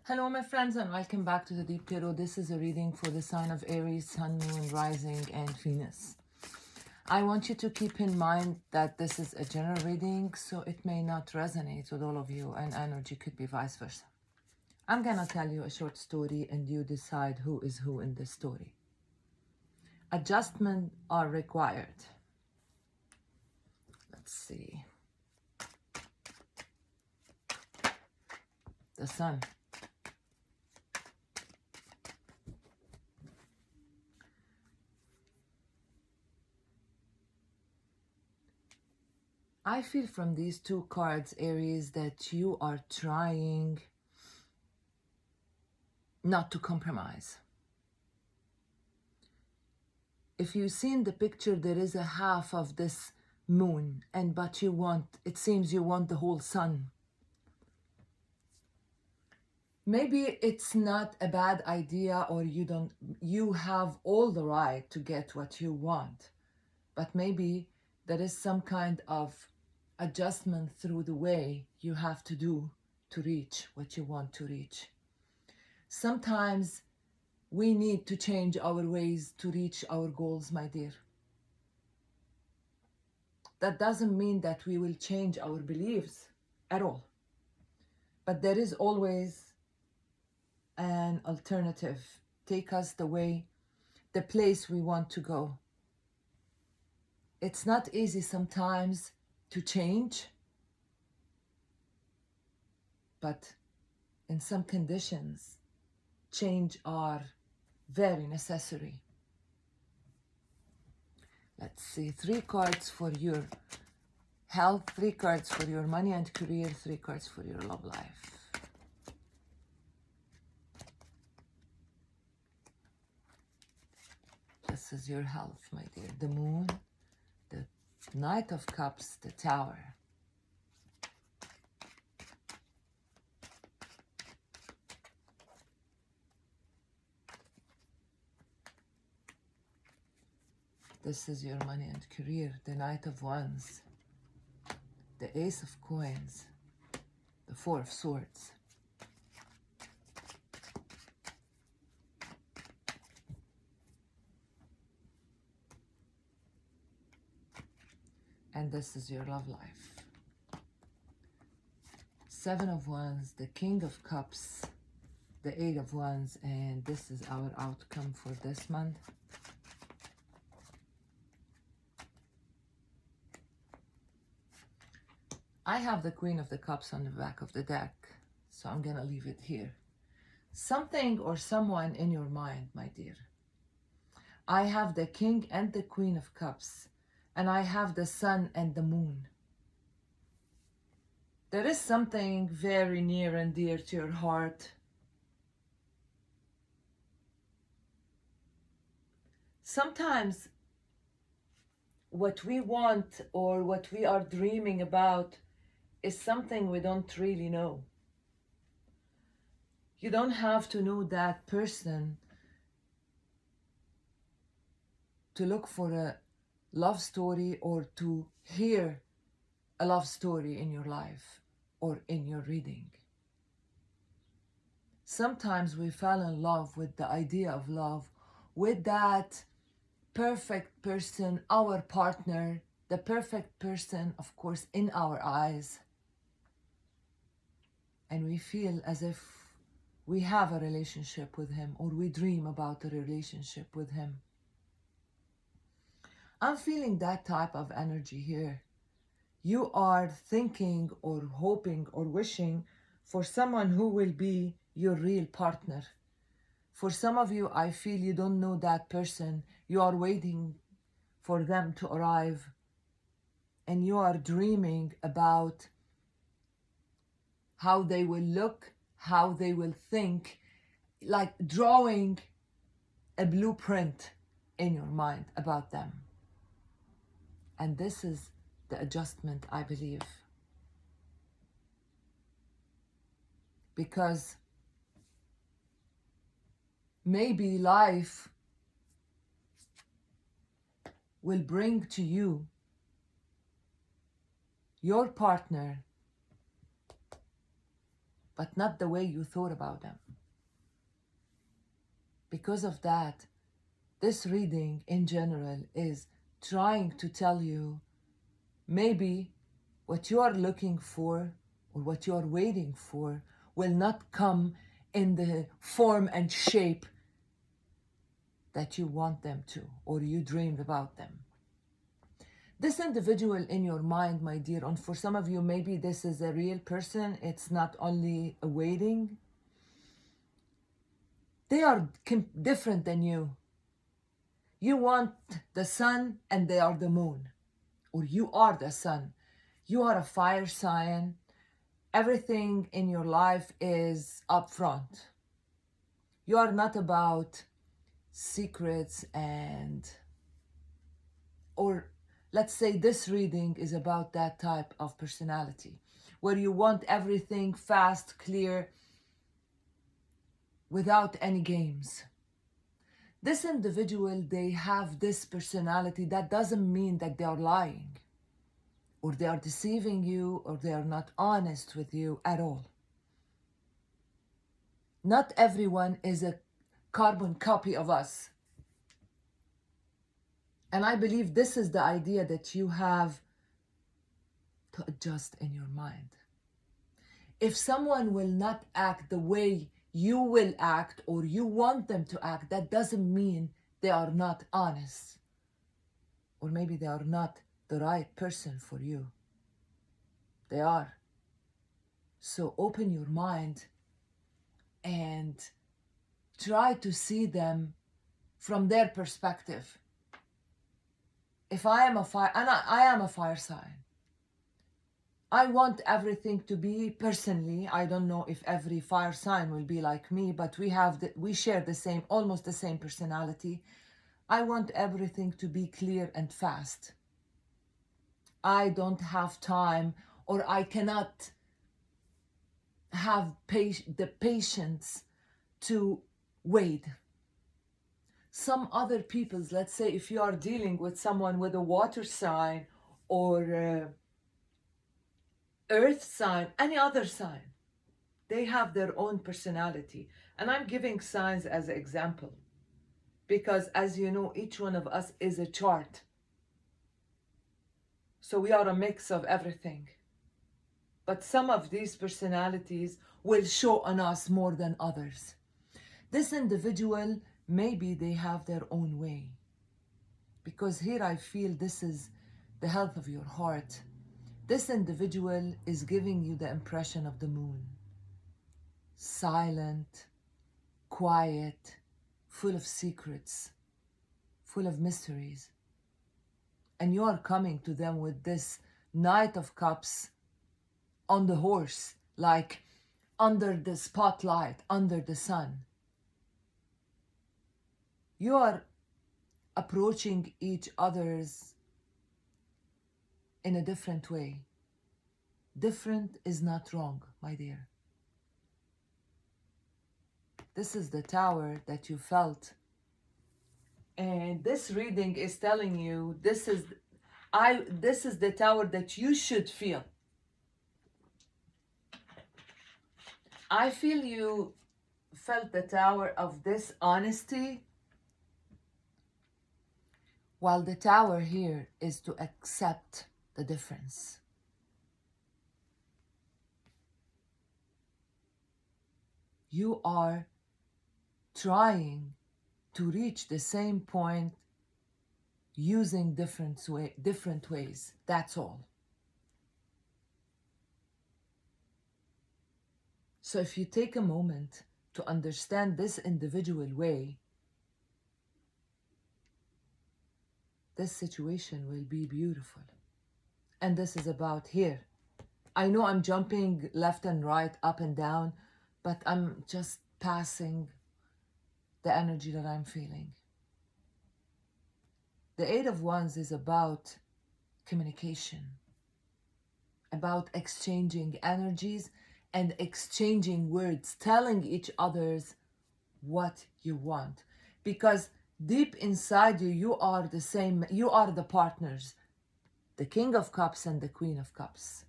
Hello my friends and welcome back to the Deep Tarot. This is a reading for the sign of Aries, Sun, Moon, Rising and Venus. I want you to keep in mind that this is a general reading, so it may not resonate with all of you and energy could be vice versa. I'm gonna tell you a short story and you decide who is who in this story. Adjustments are required. Let's see. The Sun. I feel from these two cards, Aries, that you are trying not to compromise. If you've seen the picture, there is a half of this moon, but it seems you want the whole sun. Maybe it's not a bad idea, or you have all the right to get what you want, but maybe there is some kind of adjustment through the way you have to do to reach what you want to reach. Sometimes we need to change our ways to reach our goals, my dear. That doesn't mean that we will change our beliefs at all. But there is always an alternative. Take us the place we want to go. It's not easy sometimes to change, but in some conditions, change are very necessary. Let's see, 3 cards for your health, 3 cards for your money and career, 3 cards for your love life. This is your health, my dear. The Moon, the Knight of Cups, the Tower. This is your money and career, the Knight of Wands, the Ace of Coins, the 4 of Swords. And this is your love life. 7 of Wands, the King of Cups, the 8 of Wands, and this is our outcome for this month. I have the Queen of the Cups on the back of the deck, so I'm gonna leave it here. Something or someone in your mind, my dear. I have the King and the Queen of Cups, and I have the Sun and the Moon. There is something very near and dear to your heart. Sometimes what we want or what we are dreaming about is something we don't really know. You don't have to know that person to look for a love story or to hear a love story in your life or in your reading. Sometimes we fall in love with the idea of love, with that perfect person, our partner, the perfect person, of course, in our eyes. And we feel as if we have a relationship with him, or we dream about a relationship with him. I'm feeling that type of energy here. You are thinking or hoping or wishing for someone who will be your real partner. For some of you, I feel you don't know that person. You are waiting for them to arrive, and you are dreaming about how they will look, how they will think, like drawing a blueprint in your mind about them. And this is the adjustment, I believe. Because maybe life will bring to you your partner but not the way you thought about them. Because of that, this reading in general is trying to tell you maybe what you are looking for or what you are waiting for will not come in the form and shape that you want them to or you dreamed about them. This individual in your mind, my dear, and for some of you, maybe this is a real person, it's not only a waiting. They are different than you. You want the sun and they are the moon, or you are the sun. You are a fire sign. Everything in your life is upfront. You are not about secrets or let's say this reading is about that type of personality where you want everything fast, clear, without any games. This individual, they have this personality. That doesn't mean that they are lying or they are deceiving you or they are not honest with you at all. Not everyone is a carbon copy of us. And I believe this is the idea that you have to adjust in your mind. If someone will not act the way you will act or you want them to act, that doesn't mean they are not honest. Or maybe they are not the right person for you. They are. So open your mind and try to see them from their perspective. If I am a fire, and I am a fire sign, I want everything to be personally. I don't know if every fire sign will be like me, but we share the same, almost the same personality. I want everything to be clear and fast. I don't have time, or I cannot have the patience to wait. Some other people's, let's say if you are dealing with someone with a water sign or earth sign, any other sign, they have their own personality. And I'm giving signs as an example because, as you know, each one of us is a chart. So we are a mix of everything. But some of these personalities will show on us more than others. This individual, maybe they have their own way. Because here I feel this is the health of your heart. This individual is giving you the impression of the moon. Silent, quiet, full of secrets, full of mysteries. And you are coming to them with this Knight of Cups on the horse, like under the spotlight, under the sun. You are approaching each other's in a different way. Different is not wrong, my dear. This is the tower that you felt. And this reading is telling you this is the tower that you should feel. I feel you felt the tower of this honesty, while the tower here is to accept the difference. You are trying to reach the same point using different ways. That's all. So if you take a moment to understand this individual way, this situation will be beautiful. And this is about here. I know I'm jumping left and right, up and down, but I'm just passing the energy that I'm feeling. The Eight of Wands is about communication, about exchanging energies and exchanging words, telling each others what you want. Because deep inside you, you are the same, you are the partners, the King of Cups and the Queen of Cups.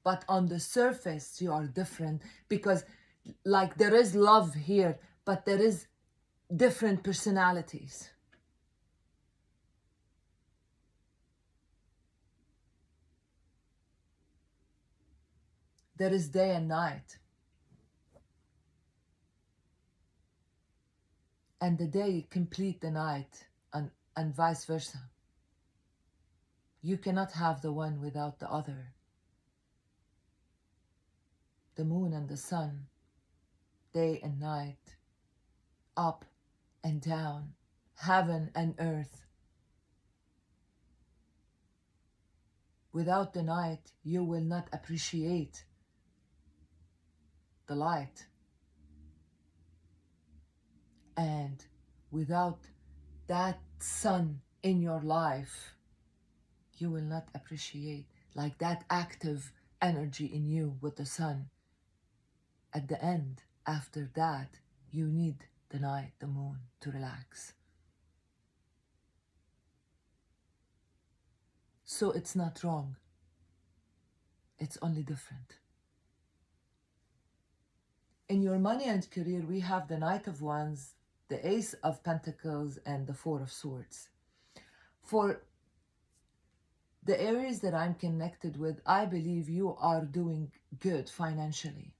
but on the surface you are different, because like there is love here, but there is different personalities. There is day and night, and the day complete the night, and vice versa. You cannot have the one without the other. The moon and the sun, day and night, up and down, heaven and earth. Without the night, you will not appreciate the light. And without that sun in your life, you will not appreciate like that active energy in you with the sun. At the end, after that, you need the night, the moon to relax. So it's not wrong. It's only different. In your money and career, we have the Knight of Wands, the Ace of Pentacles, and the Four of Swords. For the areas that I'm connected with, I believe you are doing good financially.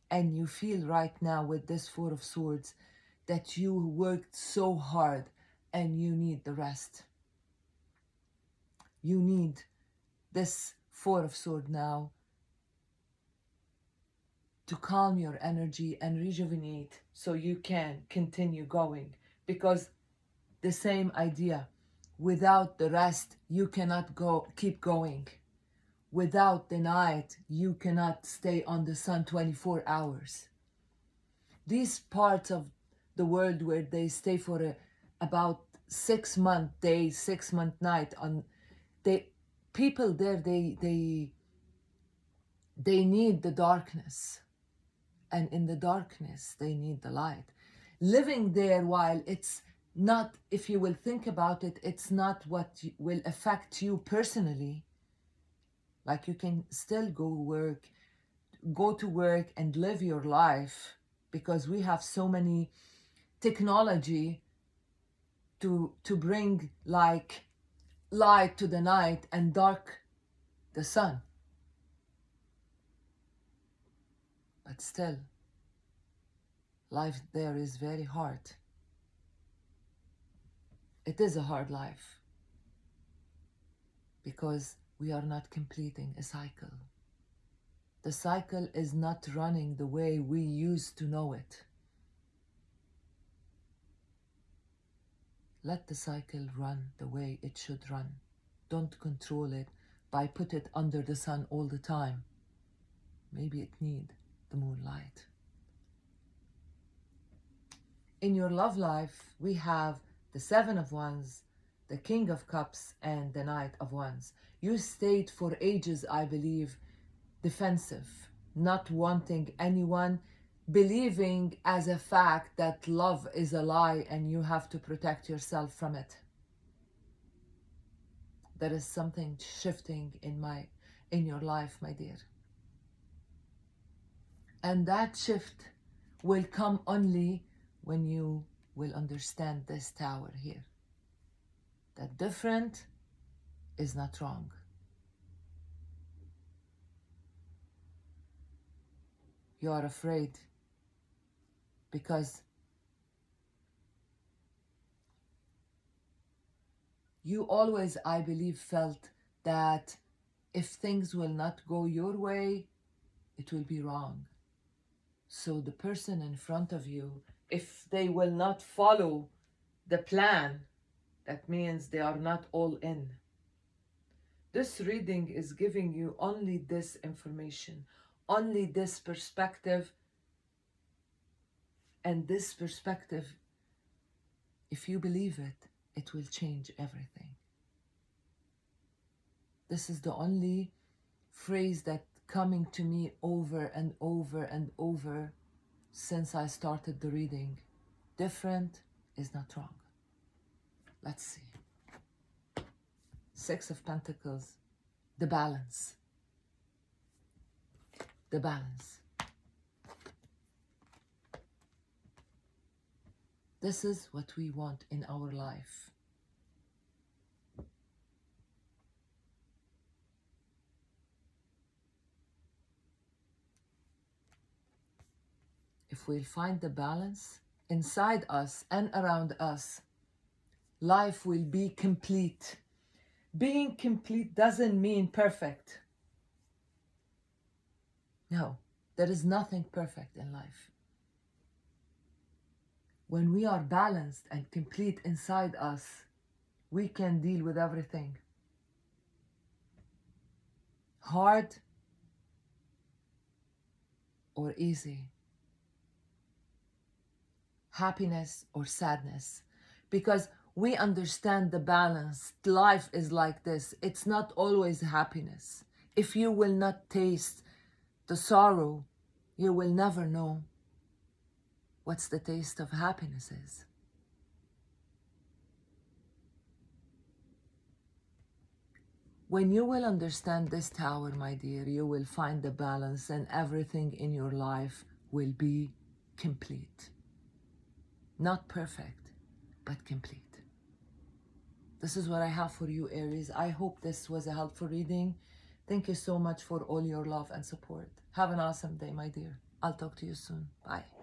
And you feel right now with this Four of Swords that you worked so hard and you need the rest. You need this Four of Swords now to calm your energy and rejuvenate so you can continue going. Because the same idea, without the rest, you cannot keep going. Without the night, you cannot stay on the sun 24 hours. These parts of the world where they stay for about 6-month day, 6-month night, people there, they need the darkness, and in the darkness they need the light. Living there, while it's not, if you will think about it, it's not what will affect you personally. Like you can still go to work and live your life, because we have so many technology to bring like light to the night and dark the sun. But still, life there is very hard. It is a hard life because we are not completing a cycle. The cycle is not running the way we used to know it. Let the cycle run the way it should run. Don't control it by put it under the sun all the time. Maybe it need the moonlight. In your love life, we have the Seven of Wands, the King of Cups, and the Knight of Wands. You stayed for ages, I believe, defensive, not wanting anyone, believing as a fact that love is a lie and you have to protect yourself from it. There is something shifting in your life, my dear. And that shift will come only when you will understand this tower here. That different is not wrong. You are afraid because you always, I believe, felt that if things will not go your way, it will be wrong. So the person in front of you, if they will not follow the plan, that means they are not all in. This reading is giving you only this information, only this perspective. And this perspective, if you believe it, it will change everything. This is the only phrase that coming to me over and over and over since I started the reading. Different is not wrong. Let's see. Six of Pentacles, the balance. the balance. This is what we want in our life. If we'll find the balance inside us and around us, life will be complete. Being complete doesn't mean perfect. No, there is nothing perfect in life. When we are balanced and complete inside us, we can deal with everything. Hard or easy. Happiness or sadness. Because we understand the balance. Life is like this. It's not always happiness. If you will not taste the sorrow, you will never know what's the taste of happiness is. When you will understand this tower, my dear, you will find the balance and everything in your life will be complete. Not perfect, but complete. This is what I have for you, Aries. I hope this was a helpful reading. Thank you so much for all your love and support. Have an awesome day, my dear. I'll talk to you soon. Bye.